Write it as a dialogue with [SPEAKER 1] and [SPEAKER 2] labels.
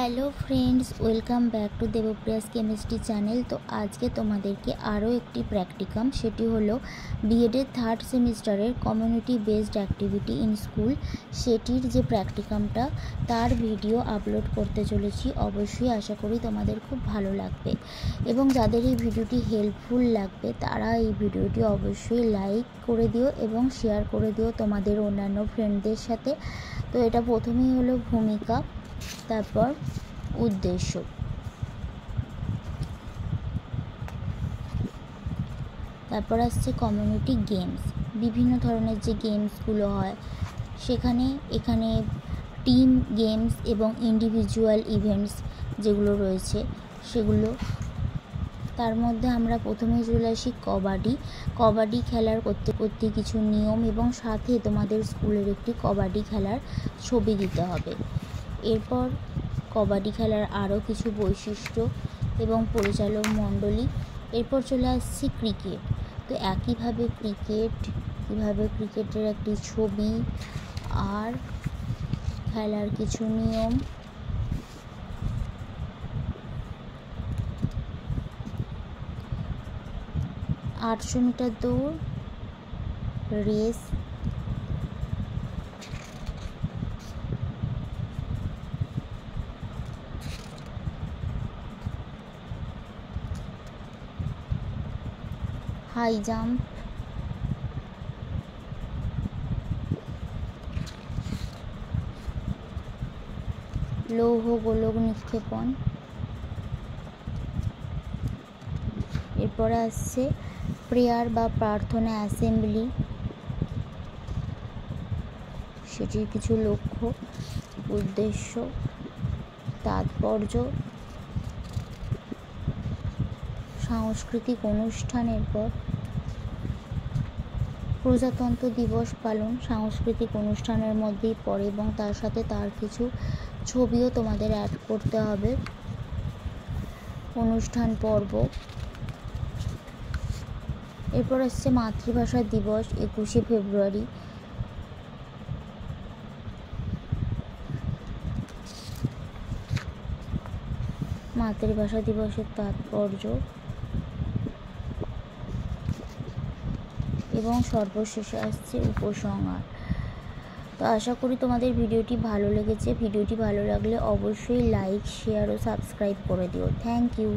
[SPEAKER 1] Hello friends, welcome back to Debpriya's chemistry channel. তো আজকে তোমাদেরকে আরও একটি প্র্যাকটিকাম, সেটি হলো বিএডের থার্ড সেমিস্টারের community based activity in school, সেটির যে প্র্যাকটিকামটা তার ভিডিও আপলোড করতে চলেছি। অবশ্যই আশা করি তোমাদের খুব ভালো লাগবে, এবং যাদের এই ভিডিওটি হেল্পফুল লাগবে তারা এই ভিডিওটি অবশ্যই লাইক করে দিও এবং শেয়ার করে দিও তোমাদের অন্যান্য ফ্রেন্ডদের সাথে। তো এটা প্রথমেই হলো ভূমিকা, তারপর উদ্দেশ্য, তারপর আসছে কমিউনিটি গেমস। বিভিন্ন ধরনের যে গেমসগুলো হয় এখানে টিম গেমস এবং ইন্ডিভিজুয়াল ইভেন্টস যেগুলো রয়েছে সেগুলো। তার মধ্যে আমরা প্রথমেই চলে আসি কবাডি খেলার করতে কিছু নিয়ম এবং সাথে তোমাদের স্কুলের একটি কবাডি খেলার ছবি দিতে হবে। এরপর কবাডি খেলার আরও কিছু বৈশিষ্ট্য এবং পরিচালক মণ্ডলী। এরপর চলে আসছি ক্রিকেট। তো একইভাবে ক্রিকেটের একটি ছবি আর খেলার কিছু নিয়ম। আটশো মিটার দৌড়, রেস, হাই জাম্প, লৌহ গোলক নিক্ষেপণ। এরপরে আসছে প্রেয়ার বা প্রার্থনা অ্যাসেম্বলি, সেটির কিছু লক্ষ্য, উদ্দেশ্য, তাৎপর্য, সাংস্কৃতিক অনুষ্ঠানের পর প্রজাতন্ত্র দিবস পালন সাংস্কৃতিক অনুষ্ঠানের মধ্যেই পড়ে এবং তার সাথে তার কিছু ছবিও তোমাদের অ্যাড করতে হবে। অনুষ্ঠান পর্ব। এরপর আসছে মাতৃভাষা দিবস, 21শে ফেব্রুয়ারি। মাতৃভাষা দিবসের তাৎপর্য এবং সর্বশেষে আসছে উপসংহার। তো আশা করি তোমাদের ভিডিওটি ভালো লেগেছে। ভিডিওটি ভালো লাগলে অবশ্যই লাইক, শেয়ার ও সাবস্ক্রাইব করে দিও। Thank you.